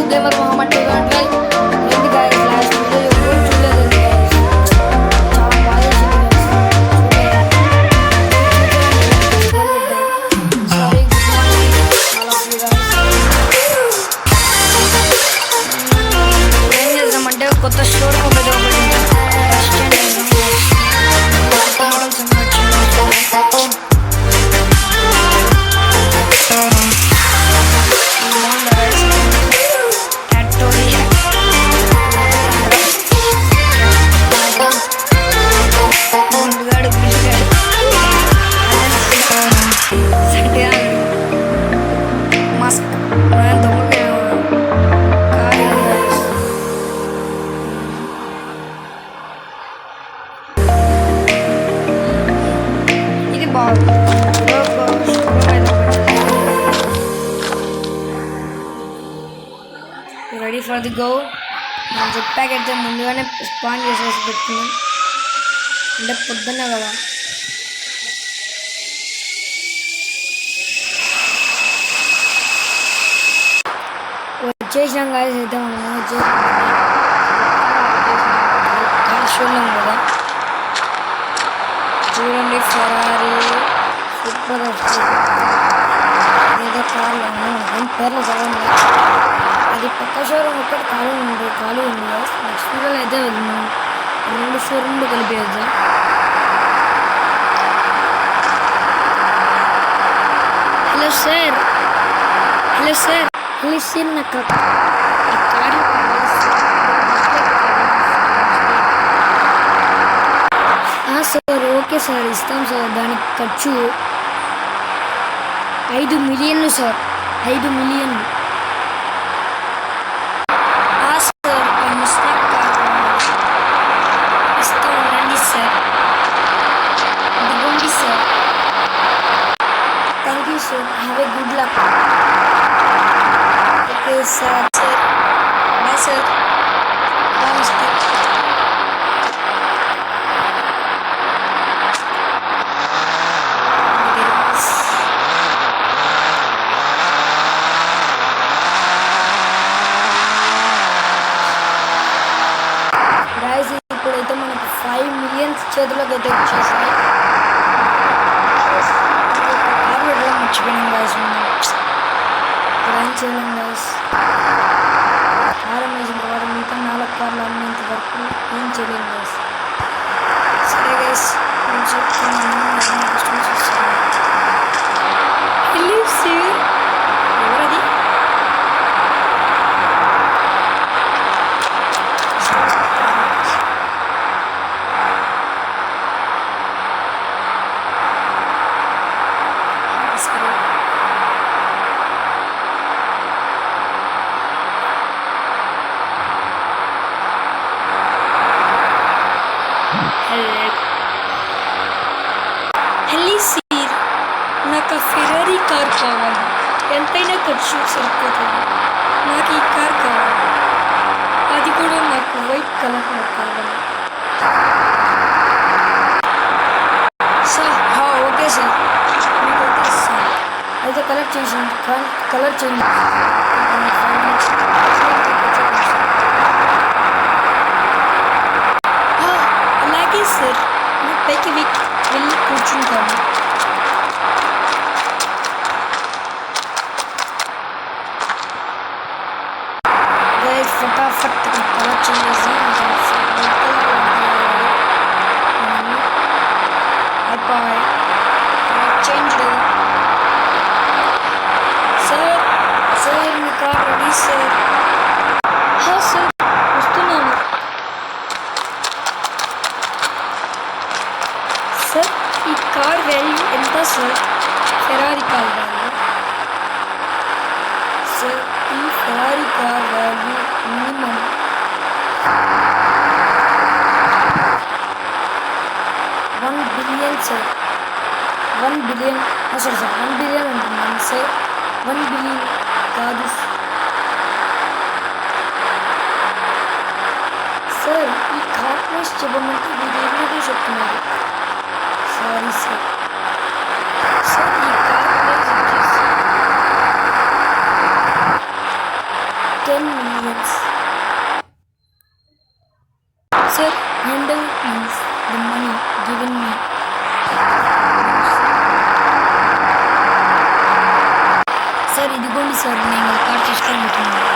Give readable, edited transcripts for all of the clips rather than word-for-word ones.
to Gamer Muhammad 2012. ఏంటి guys last video ఎవరు చూడలేదు guys. చాలా బాగా చేసింది guys. Sorry, good morning all of you guys. ఏం చేద్దామంటే కొత్త షోరూమ్ ఒకటి ఓపెన్ చేద్దాం. ఫస్ట్ మోడల్స్ అన్నీ వచ్చింది. Ready for the go? నేను చెప్పాక అయితే ముందుగానే స్పాన్ చేసేసి పెట్టుకున్నాను అంటే పొద్దున్నే కదా. వచ్చేసినాం గాయస్. అయితే మనము వచ్చేసాం షోరూమ్ కదా. చూడండి ఫెరారీ సూపర్ ఏదో కార్లు ఏం పేర్లు చదవండి. అది పక్క షోరూమ్ ఒక్కటి ఖాళీ ఉంది నెక్స్ట్ వీడియోలో అయితే వెళ్తున్నాం. రెండు షోరూమ్లు కలిపేద్దాం. హలో సార్ నాకు కార్లు సార్. ఓకే సార్ ఇస్తాం సార్. దానికి ఖర్చు 5 మిలియన్లు సార్. 5 మిలియన్లు సార్. ఇస్తాం రండి సార్. ఇదిగోండి sir. Thank you sir. Have a good luck. Okay sir. Bye sir. నమస్తే. ఇప్పుడైతే మనకు 5 మిలియన్స్ చేతిలోకి అయితే వచ్చేసాయి. కార్ పెట్టడం మర్చిపోయాం గాయస్. ఇప్పుడు ఏం చేయలేం గాయస్. కార్ అమ్మేసిన తర్వాత మిగతా 4 కార్లు అమ్మేంత వరకు ఏం చేయలేం గాయస్. సరే గాయస్ నేను చెప్తున్నాను. ఎవరది? హలో సీర్, నాకు ఆ ఫెరారీ కార్ కావాలి. ఎంతైనా ఖర్చు సరిపోతుంది. నాకు ఈ కార్ కావాలి. అది కూడా నాకు వైట్ కలర్లో కావాలి సార్. Okay sir. మీకు ఓకే సార్. అయితే కలర్ చేంజ్ అలాగే సార్. నేను పైకి వెళ్ళి కూర్చుంటాను. फटाफट कलर चेंज चेंज सर मी कार रेडी सर. हाँ सर వస్తున్నాను సార్. ఈ కార్ వాల్యూ ఎంత sir? Ferrari car value sir. ఈ ferrari car value minimum $1 billion sir. 1 billion sir. 1 billion అంటున్నాను సార్. 1 బిలియన్ కాదు సార్. ఈ కార్ ప్రైస్ చెప్పమంటే మీరు ఏమిటో చెప్తున్నారు. Sorry sir. సార్ ఈ కార్ ప్రైస్ వచ్చేసి 10 ఉండి సార్ నేను కార్ తీసుకొని వెళ్తున్నాను.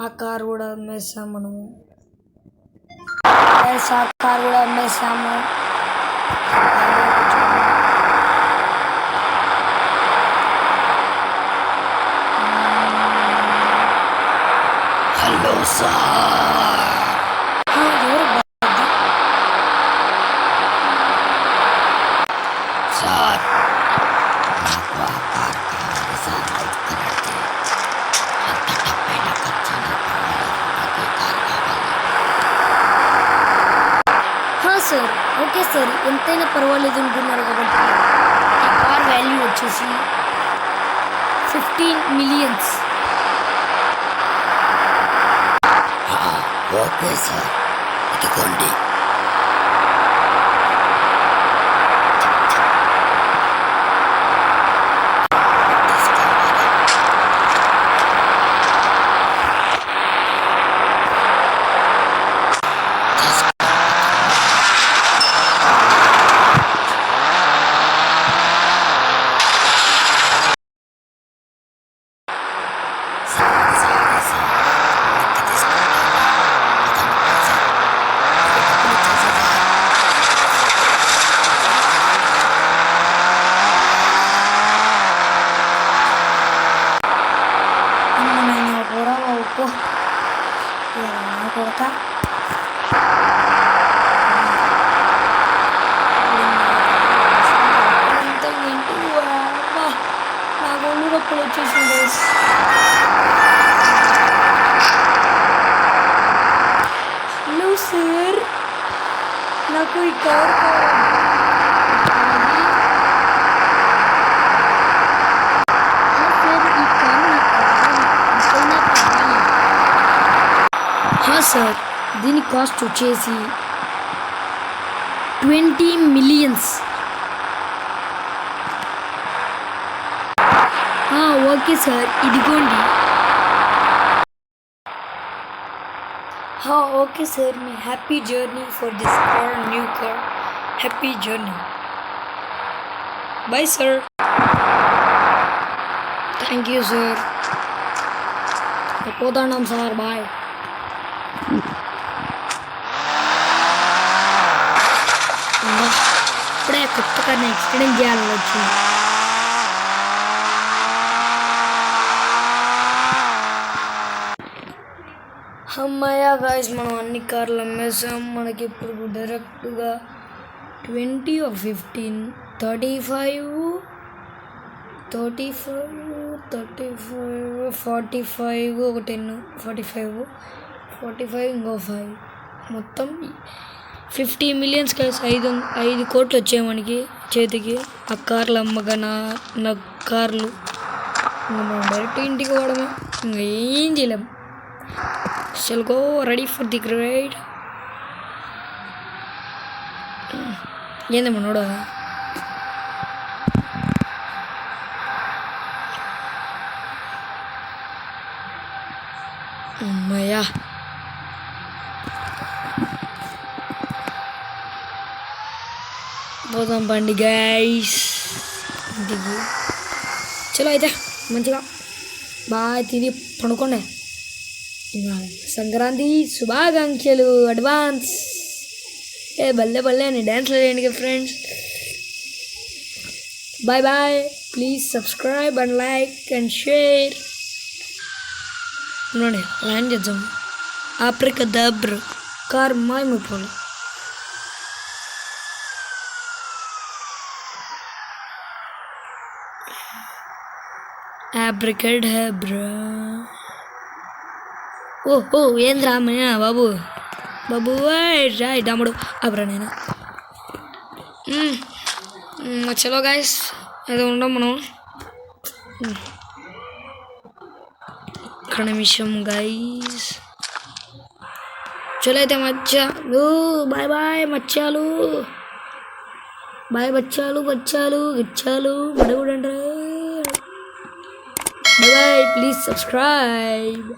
ఆ కార్ కూడా అమ్మేసాం మనము. ఆ కార్ కూడా అమ్మేసాము. Hello sir. Sir sir okay sir, ఎంతైనా పర్వాలేదు అంటున్నారు కాబట్టి ఈ కార్ వాల్యూ వచ్చేసి 15 millions. ఓకే సార్, ఇదిగోండి. కొడతా నాకు ఒళ్ళు నొప్పులు వచ్చేసింది. హలో సార్, నాకు ఈ కార్ సార్, దీని కాస్ట్ వచ్చేసి 20 millions. ఓకే సార్, ఇదిగోండి. ఓకే సార్, మీ happy journey for this car, new car. Happy journey. Bye sir. Thank you sir. పోతాం సార్, బాయ్. ఇప్పుడే కొత్త కార్ని యాక్సిడెంట్ చేయాలని వచ్చింది. అమ్మాయ గాయస్, మనం అన్ని కార్లు అమ్మేసాం. మనకి ఇప్పుడు డైరెక్ట్గా 20 or 15, 35, 45, ఒక 10, 45 ఇంకో 5, మొత్తం 50 millions గాయస్. 5 కోట్లు వచ్చాయి మనకి చేతికి ఆ కార్లు అమ్మగా. నా కార్లు ఇంకా మనం డైరెక్ట్ ఇంటికి పోవడమే, ఇంకా ఏం చేయలేం. Shall go ready for the grind. ఏందమ్మా నోడా, అమ్మయ్యా. పోదాం పండి గైస్ ఇంటికి. చలో అయితే మంచిగా బాగా తిని పడుకోండి. ఇంకా సంక్రాంతి శుభాకాంక్షలు అడ్వాన్స్. బల్లే అని డ్యాన్స్లో చేయండి friends. Bye bye. Please subscribe and like and share. ನೋಡಿ ಲ್ಯಾಂಡ್ చేద్దాం. Abracadabra car మాయమైపోవాలి. ఆబ్రికడాబ్రా. ఓ ఏంద్రా అమ్మయ్య బాబు రాయ్ తమ్ముడు అబ్రా. నేను చలో గాయస్, ఏదో ఉండం మనం ఒక్క నిమిషం గైస్. చలో అయితే మచ్చలు బాయ్ మచ్చాలు బాయ్ బచ్చాలు గిచ్చాలు మడగూడండి. Bye please subscribe.